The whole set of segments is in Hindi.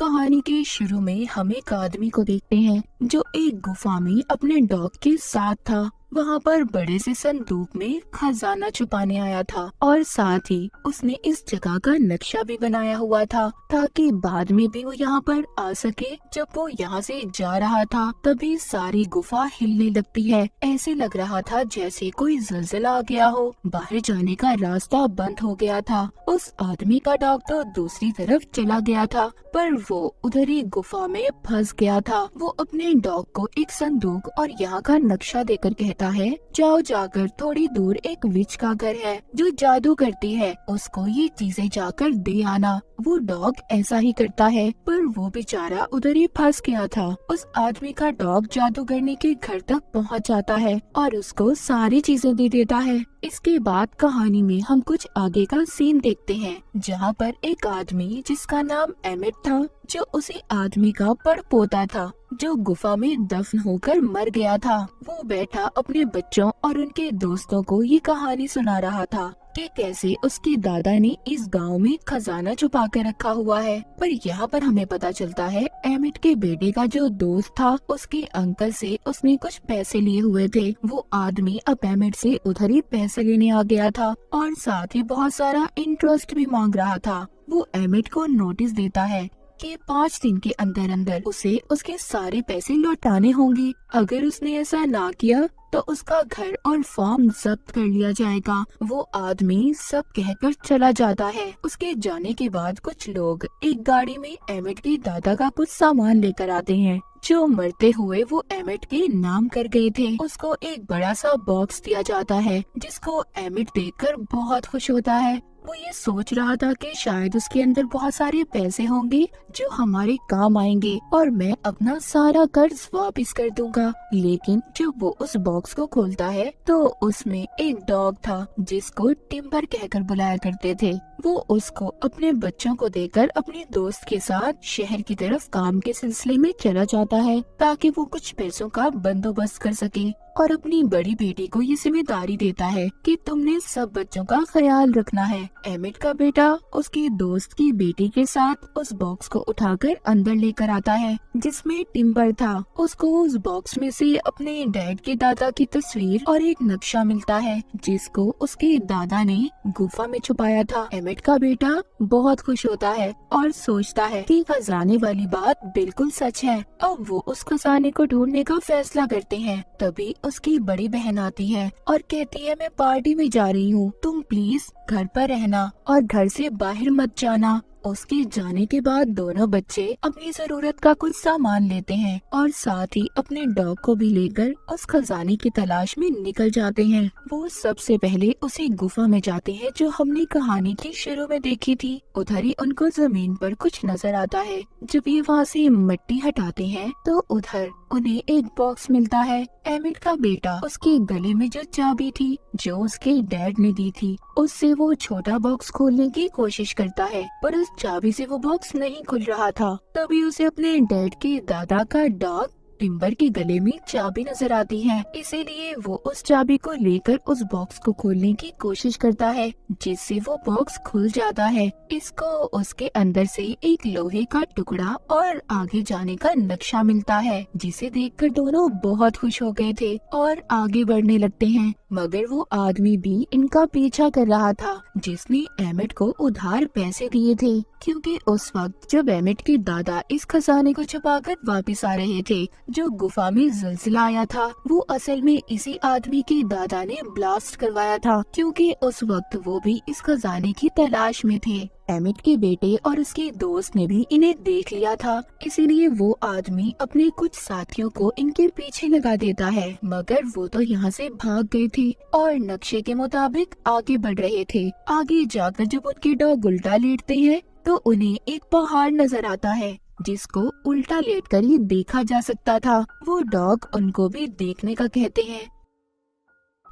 कहानी के शुरू में हम एक आदमी को देखते हैं जो एक गुफा में अपने डॉग के साथ था। वहाँ पर बड़े से संदूक में खजाना छुपाने आया था और साथ ही उसने इस जगह का नक्शा भी बनाया हुआ था ताकि बाद में भी वो यहाँ पर आ सके। जब वो यहाँ से जा रहा था तभी सारी गुफा हिलने लगती है। ऐसे लग रहा था जैसे कोई ज़लज़ला आ गया हो। बाहर जाने का रास्ता बंद हो गया था। उस आदमी का डॉग तो दूसरी तरफ चला गया था पर वो उधर ही गुफा में फंस गया था। वो अपने डॉग को एक संदूक और यहाँ का नक्शा देकर कहता है, जाओ जाकर थोड़ी दूर एक विच का घर है जो जादू करती है, उसको ये चीजें जाकर दे आना। वो डॉग ऐसा ही करता है पर वो बेचारा उधर ही फंस गया था। उस आदमी का डॉग जादूगरनी के घर तक पहुंच जाता है और उसको सारी चीजें दे देता है। इसके बाद कहानी में हम कुछ आगे का सीन देखते हैं जहाँ पर एक आदमी जिसका नाम एमिट था, जो उसी आदमी का पड़पोता था जो गुफा में दफन होकर मर गया था। वो बैठा अपने बच्चों और उनके दोस्तों को ये कहानी सुना रहा था कि कैसे उसके दादा ने इस गांव में खजाना छुपा कर रखा हुआ है। पर यहाँ पर हमें पता चलता है एमिट के बेटे का जो दोस्त था उसके अंकल से उसने कुछ पैसे लिए हुए थे। वो आदमी अब एमिट से उधर ही पैसे लेने आ गया था और साथ ही बहुत सारा इंटरेस्ट भी मांग रहा था। वो एमिट को नोटिस देता है कि 5 दिन के अंदर अंदर उसे उसके सारे पैसे लौटाने होंगे। अगर उसने ऐसा ना किया तो उसका घर और फार्म जब्त कर लिया जाएगा। वो आदमी सब कहकर चला जाता है। उसके जाने के बाद कुछ लोग एक गाड़ी में एमिट के दादा का कुछ सामान लेकर आते हैं जो मरते हुए वो एमिट के नाम कर गए थे। उसको एक बड़ा सा बॉक्स दिया जाता है जिसको एमिट देखकर बहुत खुश होता है। वो ये सोच रहा था कि शायद उसके अंदर बहुत सारे पैसे होंगे जो हमारे काम आएंगे और मैं अपना सारा कर्ज वापस कर दूंगा। लेकिन जब वो उस बॉक्स को खोलता है तो उसमें एक डॉग था जिसको टिम्बर कहकर बुलाया करते थे। वो उसको अपने बच्चों को देकर अपने दोस्त के साथ शहर की तरफ काम के सिलसिले में चला जाता है ताकि वो कुछ पैसों का बंदोबस्त कर सके और अपनी बड़ी बेटी को ये जिम्मेदारी देता है कि तुमने सब बच्चों का ख्याल रखना है। एमिट का बेटा उसके दोस्त की बेटी के साथ उस बॉक्स को उठाकर अंदर लेकर आता है जिसमें टिम्बर था। उसको उस बॉक्स में से अपने डैड के दादा की तस्वीर और एक नक्शा मिलता है जिसको उसके दादा ने गुफा में छुपाया था। एमिट का बेटा बहुत खुश होता है और सोचता है कि खजाने वाली बात बिल्कुल सच है। अब वो उस खजाने को ढूंढने का फैसला करते हैं। तभी उसकी बड़ी बहन आती है और कहती है, मैं पार्टी में जा रही हूँ, तुम प्लीज घर पर रहना और घर से बाहर मत जाना। उसके जाने के बाद दोनों बच्चे अपनी जरूरत का कुछ सामान लेते हैं और साथ ही अपने डॉग को भी लेकर उस खजाने की तलाश में निकल जाते हैं। वो सबसे पहले उसी गुफा में जाते हैं जो हमने कहानी के शुरू में देखी थी। उधर ही उनको जमीन पर कुछ नजर आता है। जब ये वहाँ से मिट्टी हटाते हैं तो उधर उन्हें एक बॉक्स मिलता है। एमिट का बेटा उसके गले में जो चाबी थी जो उसके डैड ने दी थी, उससे वो छोटा बॉक्स खोलने की कोशिश करता है पर उस चाबी से वो बॉक्स नहीं खुल रहा था। तभी उसे अपने डैड के दादा का डॉग टिम्बर के गले में चाबी नजर आती है। इसीलिए वो उस चाबी को लेकर उस बॉक्स को खोलने की कोशिश करता है जिससे वो बॉक्स खुल जाता है। इसको उसके अंदर से एक लोहे का टुकड़ा और आगे जाने का नक्शा मिलता है जिसे देखकर दोनों बहुत खुश हो गए थे और आगे बढ़ने लगते हैं। मगर वो आदमी भी इनका पीछा कर रहा था जिसने एमिट को उधार पैसे दिए थे, क्योंकि उस वक्त जब एमिट के दादा इस खजाने को छुपाकर वापस आ रहे थे जो गुफा में ज़लज़ला आया था, वो असल में इसी आदमी के दादा ने ब्लास्ट करवाया था, क्योंकि उस वक्त वो भी इस खजाने की तलाश में थे। एमिट के बेटे और उसके दोस्त ने भी इन्हें देख लिया था, इसीलिए वो आदमी अपने कुछ साथियों को इनके पीछे लगा देता है। मगर वो तो यहाँ से भाग गए थे और नक्शे के मुताबिक आगे बढ़ रहे थे। आगे जाकर जब उनके डॉग उल्टा लेटते हैं तो उन्हें एक पहाड़ नजर आता है जिसको उल्टा लेटकर ही देखा जा सकता था। वो डॉग उनको भी देखने का कहते हैं।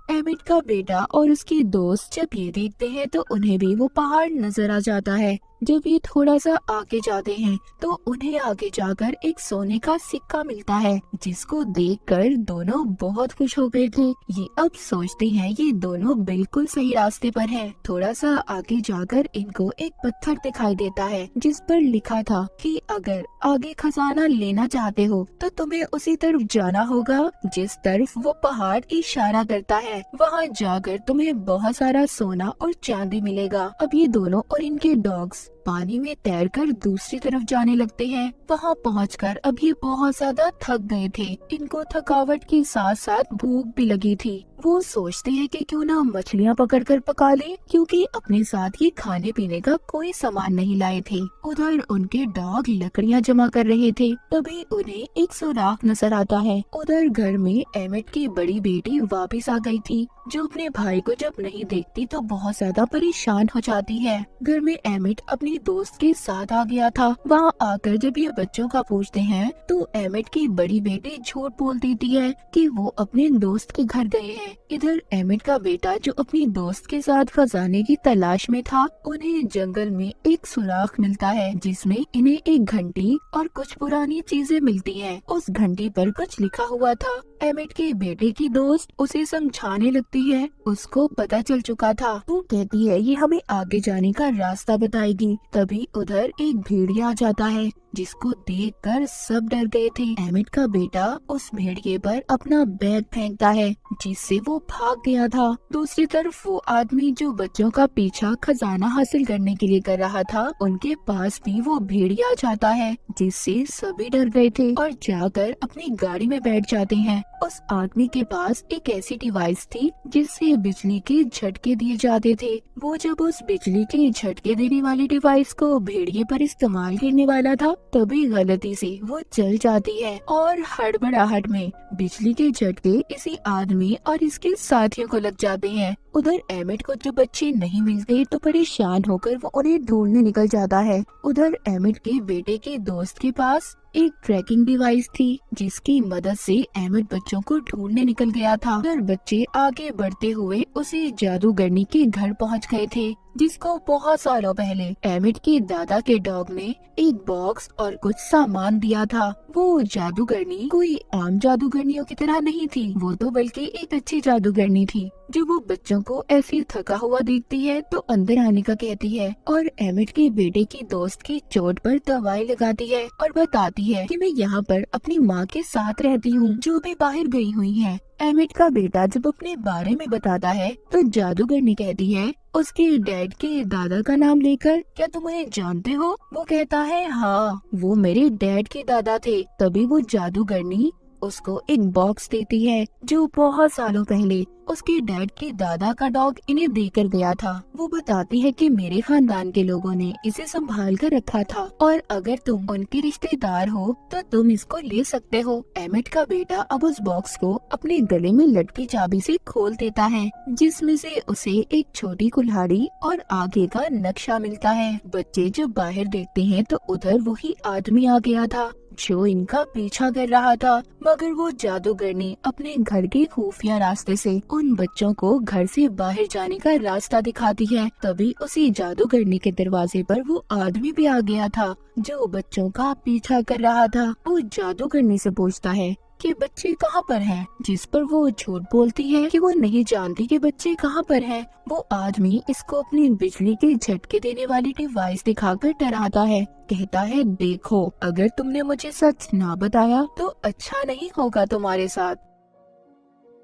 एमिट का बेटा और उसके दोस्त जब ये देखते हैं तो उन्हें भी वो पहाड़ नजर आ जाता है। जब ये थोड़ा सा आगे जाते हैं तो उन्हें आगे जाकर एक सोने का सिक्का मिलता है, जिसको देखकर दोनों बहुत खुश हो गए थे। ये अब सोचते हैं ये दोनों बिल्कुल सही रास्ते पर हैं। थोड़ा सा आगे जाकर इनको एक पत्थर दिखाई देता है जिस पर लिखा था कि अगर आगे खजाना लेना चाहते हो तो तुम्हें उसी तरफ जाना होगा जिस तरफ वो पहाड़ इशारा करता है। वहाँ जाकर तुम्हें बहुत सारा सोना और चांदी मिलेगा। अब ये दोनों और इनके डॉग्स पानी में तैरकर दूसरी तरफ जाने लगते हैं। वहाँ पहुंचकर अब ये बहुत ज्यादा थक गए थे। इनको थकावट के साथ साथ भूख भी लगी थी। वो सोचते हैं कि क्यों ना मछलियाँ पकड़कर पका लें, क्योंकि अपने साथ ये खाने पीने का कोई सामान नहीं लाए थे। उधर उनके डॉग लकड़ियाँ जमा कर रहे थे, तभी उन्हें एक सुराख नजर आता है। उधर घर में एमिट की बड़ी बेटी वापस आ गई थी, जो अपने भाई को जब नहीं देखती तो बहुत ज्यादा परेशान हो जाती है। घर में एमिट अपनी दोस्त के साथ आ गया था। वहाँ आकर जब ये बच्चों का पूछते हैं तो एमिट की बड़ी बेटी झूठ बोल देती है कि वो अपने दोस्त के घर गए हैं। इधर एमिट का बेटा जो अपनी दोस्त के साथ खजाने की तलाश में था, उन्हें जंगल में एक सुराख मिलता है जिसमें इन्हें एक घंटी और कुछ पुरानी चीजें मिलती हैं। उस घंटी पर कुछ लिखा हुआ था। एमिट के बेटे की दोस्त उसे समझाने लगती है। उसको पता चल चुका था। वो कहती है ये हमें आगे जाने का रास्ता बताएगी। तभी उधर एक भेड़िया आ जाता है, जिसको देखकर सब डर गए थे। एमिट का बेटा उस भेड़िए पर अपना बैग फेंकता है, जिससे वो भाग गया था। दूसरी तरफ वो आदमी जो बच्चों का पीछा खजाना हासिल करने के लिए कर रहा था, उनके पास भी वो भेड़िया जाता है, जिससे सभी डर गए थे और जाकर अपनी गाड़ी में बैठ जाते हैं। उस आदमी के पास एक ऐसी डिवाइस थी जिससे बिजली के झटके दिए जाते थे। वो जब उस बिजली के झटके देने वाली डिवाइस को भेड़िए पर इस्तेमाल करने वाला था, तभी गलती से वो जल जाती है और हड़बड़ाहट में बिजली के झटके इसी आदमी और इसके साथियों को लग जाते हैं। उधर एमिट को जो बच्चे नहीं मिलते तो परेशान होकर वो उन्हें ढूंढने निकल जाता है। उधर एमिट के बेटे के दोस्त के पास एक ट्रैकिंग डिवाइस थी, जिसकी मदद से एमिट बच्चों को ढूंढने निकल गया था। उधर बच्चे आगे बढ़ते हुए उसी जादूगरनी के घर पहुंच गए थे, जिसको बहुत सालों पहले एमिट के दादा के डॉग ने एक बॉक्स और कुछ सामान दिया था। वो जादूगरनी कोई आम जादूगरनियों की तरह नहीं थी, वो तो बल्कि एक अच्छी जादूगरनी थी। जब वो बच्चों को ऐसे थका हुआ देखती है तो अंदर आने का कहती है और एमिट के बेटे की दोस्त की चोट पर दवाई लगाती है और बताती है कि मैं यहाँ पर अपनी माँ के साथ रहती हूँ, जो भी बाहर गई हुई है। एमिट का बेटा जब अपने बारे में बताता है तो जादूगरनी कहती है उसके डैड के दादा का नाम लेकर, क्या तुम उन्हें जानते हो? वो कहता है हाँ, वो मेरे डैड के दादा थे। तभी वो जादूगरनी उसको एक बॉक्स देती है जो बहुत सालों पहले उसके डैड के दादा का डॉग इन्हें देकर गया था। वो बताती है कि मेरे खानदान के लोगों ने इसे संभाल कर रखा था और अगर तुम उनके रिश्तेदार हो तो तुम इसको ले सकते हो। एमिट का बेटा अब उस बॉक्स को अपने गले में लटकी चाबी से खोल देता है, जिसमें से उसे एक छोटी कुल्हाड़ी और आगे का नक्शा मिलता है। बच्चे जब बाहर देखते हैं तो उधर वही आदमी आ गया था जो इनका पीछा कर रहा था, मगर वो जादूगरनी अपने घर के खुफिया रास्ते से उन बच्चों को घर से बाहर जाने का रास्ता दिखाती है। तभी उसी जादूगरनी के दरवाजे पर वो आदमी भी आ गया था जो बच्चों का पीछा कर रहा था। वो जादूगरनी से पूछता है कि बच्चे कहाँ पर हैं, जिस पर वो झूठ बोलती है कि वो नहीं जानती कि बच्चे कहाँ पर हैं। वो आदमी इसको अपनी बिजली के झटके देने वाली डिवाइस दिखाकर डराता है। कहता है देखो, अगर तुमने मुझे सच ना बताया तो अच्छा नहीं होगा तुम्हारे साथ।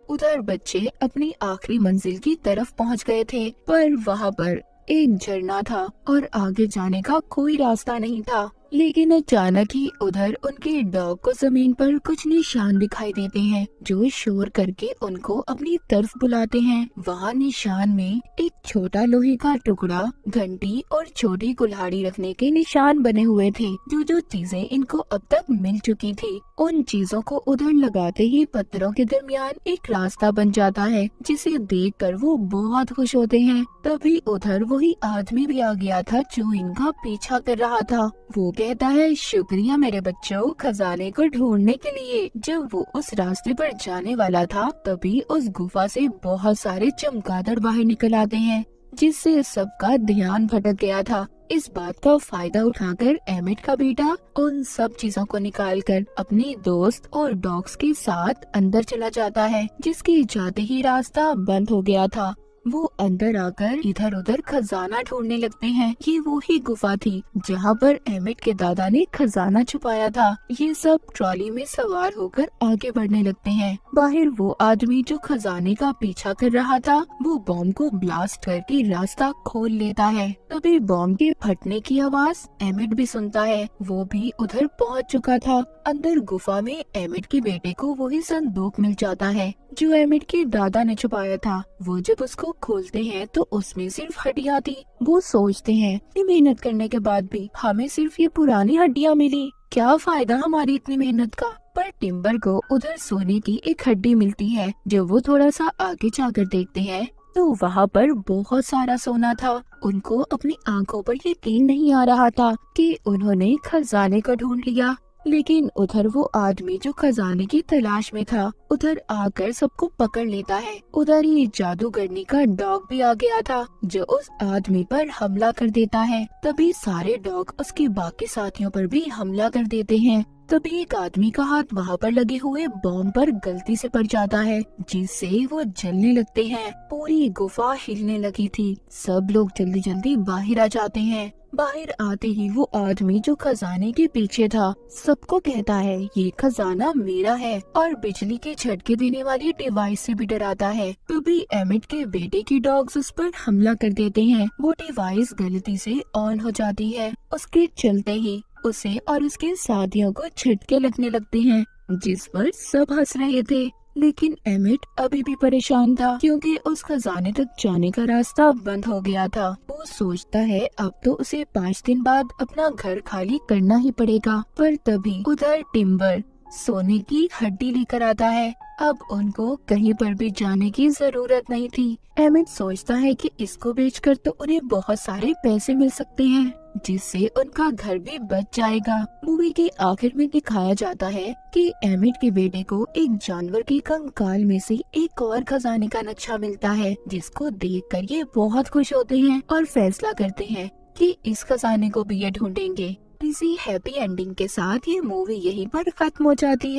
उधर बच्चे अपनी आखिरी मंजिल की तरफ पहुंच गए थे, पर वहाँ पर एक झरना था और आगे जाने का कोई रास्ता नहीं था। लेकिन अचानक ही उधर उनके डॉग को जमीन पर कुछ निशान दिखाई देते हैं जो शोर करके उनको अपनी तरफ बुलाते हैं। वहाँ निशान में एक छोटा लोहे का टुकड़ा, घंटी और छोटी कुल्हाड़ी रखने के निशान बने हुए थे। जो चीजें इनको अब तक मिल चुकी थी, उन चीजों को उधर लगाते ही पत्थरों के दरमियान एक रास्ता बन जाता है, जिसे देखकर वो बहुत खुश होते हैं। तभी उधर वही आदमी भी आ गया था जो इनका पीछा कर रहा था। वो कहता है शुक्रिया मेरे बच्चों खजाने को ढूंढने के लिए। जब वो उस रास्ते पर जाने वाला था तभी उस गुफा से बहुत सारे चमगादड़ बाहर निकल आते हैं, जिससे सबका ध्यान भटक गया था। इस बात का फायदा उठाकर एमिट का बेटा उन सब चीजों को निकालकर अपने दोस्त और डॉग्स के साथ अंदर चला जाता है, जिसके जाते ही रास्ता बंद हो गया था। वो अंदर आकर इधर उधर खजाना ढूंढने लगते हैं। ये वो ही गुफा थी जहाँ पर एमिट के दादा ने खजाना छुपाया था। ये सब ट्रॉली में सवार होकर आगे बढ़ने लगते हैं। बाहर वो आदमी जो खजाने का पीछा कर रहा था, वो बॉम्ब को ब्लास्ट करके रास्ता खोल लेता है। तभी बॉम्ब के फटने की आवाज एमिट भी सुनता है। वो भी उधर पहुँच चुका था। अंदर गुफा में एमिट के बेटे को वही संदूक मिल जाता है जो एमिट के दादा ने छुपाया था। वो जब उसको खोलते हैं तो उसमें सिर्फ हड्डियाँ थी। वो सोचते हैं इतनी मेहनत करने के बाद भी हमें सिर्फ ये पुरानी हड्डियाँ मिली, क्या फायदा हमारी इतनी मेहनत का। पर टिम्बर को उधर सोने की एक हड्डी मिलती है। जब वो थोड़ा सा आगे जाकर देखते हैं तो वहाँ पर बहुत सारा सोना था। उनको अपनी आंखों पर यकीन नहीं आ रहा था कि उन्होंने खजाने को ढूंढ लिया। लेकिन उधर वो आदमी जो खजाने की तलाश में था, उधर आकर सबको पकड़ लेता है। उधर ही जादूगरनी का डॉग भी आ गया था जो उस आदमी पर हमला कर देता है। तभी सारे डॉग उसके बाकी साथियों पर भी हमला कर देते हैं। तभी एक आदमी का हाथ वहाँ पर लगे हुए बॉम्ब पर गलती से पड़ जाता है, जिससे वो जलने लगते हैं। पूरी गुफा हिलने लगी थी। सब लोग जल्दी जल्दी बाहर आ जाते हैं। बाहर आते ही वो आदमी जो खजाने के पीछे था सबको कहता है ये खजाना मेरा है, और बिजली के झटके देने वाली डिवाइस से भी डराता है। तभी एमिट के बेटे की डॉग्स उस पर हमला कर देते हैं। वो डिवाइस गलती से ऑन हो जाती है। उसके चलते ही उसे और उसके साथियों को झटके लगने लगते हैं, जिस पर सब हंस रहे थे। लेकिन एमिट अभी भी परेशान था क्योंकि उस खजाने तक जाने का रास्ता बंद हो गया था। वो सोचता है अब तो उसे 5 दिन बाद अपना घर खाली करना ही पड़ेगा। पर तभी उधर टिम्बर सोने की हड्डी लेकर आता है। अब उनको कहीं पर भी जाने की जरूरत नहीं थी। एमिट सोचता है कि इसको बेचकर तो उन्हें बहुत सारे पैसे मिल सकते हैं, जिससे उनका घर भी बच जाएगा। मूवी के आखिर में दिखाया जाता है कि एमिट के बेटे को एक जानवर के कंकाल में से एक और खजाने का नक्शा मिलता है, जिसको देखकर ये बहुत खुश होते हैं और फैसला करते हैं कि इस खजाने को भी ये ढूंढेंगे। इसी हैप्पी एंडिंग के साथ ये मूवी यहीं पर खत्म हो जाती है।